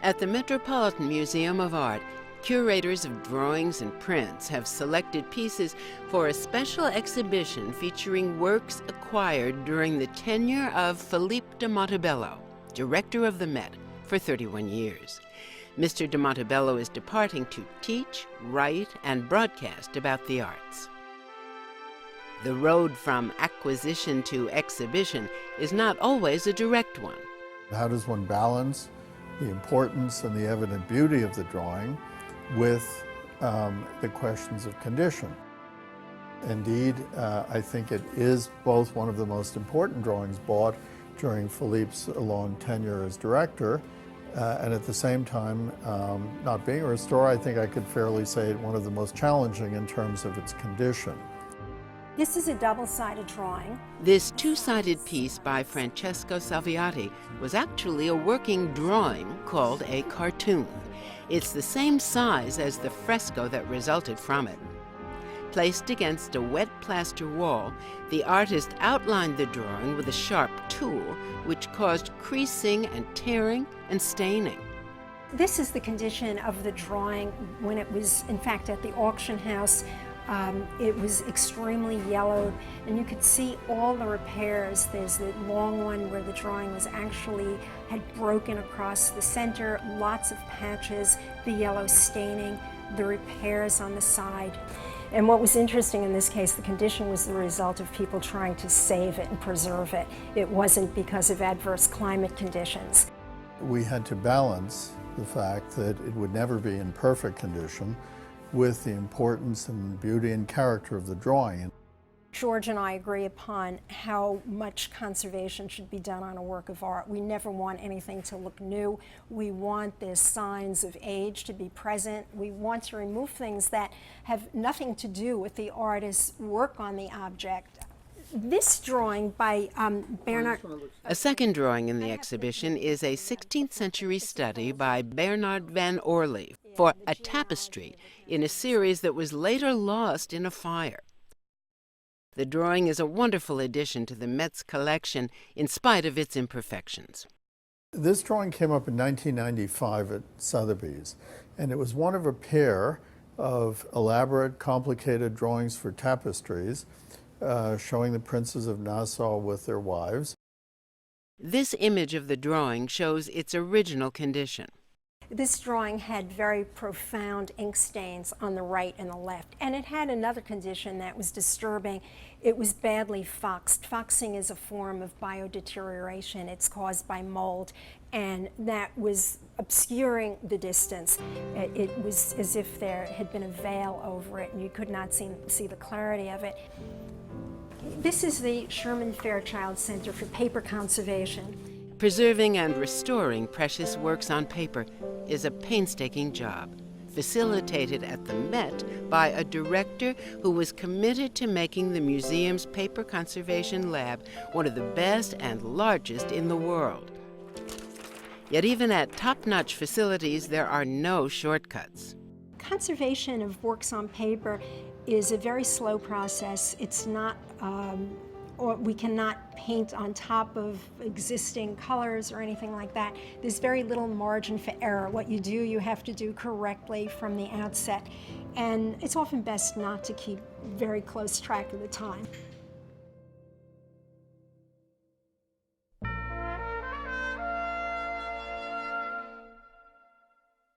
At the Metropolitan Museum of Art, curators of drawings and prints have selected pieces for a special exhibition featuring works acquired during the tenure of Philippe de Montebello, director of the Met, for 31 years. Mr. de Montebello is departing to teach, write, and broadcast about the arts. The road from acquisition to exhibition is not always a direct one. How does one balance the importance and the evident beauty of the drawing with the questions of condition? Indeed, I think it is both one of the most important drawings bought during Philippe's long tenure as director, and at the same time, not being a restorer, I think I could fairly say one of the most challenging in terms of its condition. This is a double-sided drawing. This two-sided piece by Francesco Salviati was actually a working drawing called a cartoon. It's the same size as the fresco that resulted from it. Placed against a wet plaster wall, the artist outlined the drawing with a sharp tool, which caused creasing and tearing and staining. This is the condition of the drawing when it was, in fact, at the auction house. It was extremely yellowed, and you could see all the repairs. There's the long one where the drawing was actually had broken across the center, lots of patches, the yellow staining, the repairs on the side. And what was interesting in this case, the condition was the result of people trying to save it and preserve it. It wasn't because of adverse climate conditions. We had to balance the fact that it would never be in perfect condition with the importance and beauty and character of the drawing. George and I agree upon how much conservation should be done on a work of art. We never want anything to look new. We want the signs of age to be present. We want to remove things that have nothing to do with the artist's work on the object. This drawing by Bernard... A second drawing in the exhibition is a 16th century study by Bernard van Orley for a tapestry in a series that was later lost in a fire. The drawing is a wonderful addition to the Met's collection in spite of its imperfections. This drawing came up in 1995 at Sotheby's, and it was one of a pair of elaborate, complicated drawings for tapestries showing the princes of Nassau with their wives. This image of the drawing shows its original condition. This drawing had very profound ink stains on the right and the left, and it had another condition that was disturbing. It was badly foxed. Foxing is a form of biodeterioration. It's caused by mold, and that was obscuring the distance. It was as if there had been a veil over it, and you could not see the clarity of it. This is the Sherman Fairchild Center for Paper Conservation. Preserving and restoring precious works on paper is a painstaking job, facilitated at the Met by a director who was committed to making the museum's paper conservation lab one of the best and largest in the world. Yet even at top-notch facilities, there are no shortcuts. Conservation of works on paper is a very slow process. It's not, or we cannot paint on top of existing colors or anything like that. There's very little margin for error. What you do, you have to do correctly from the outset. And it's often best not to keep very close track of the time.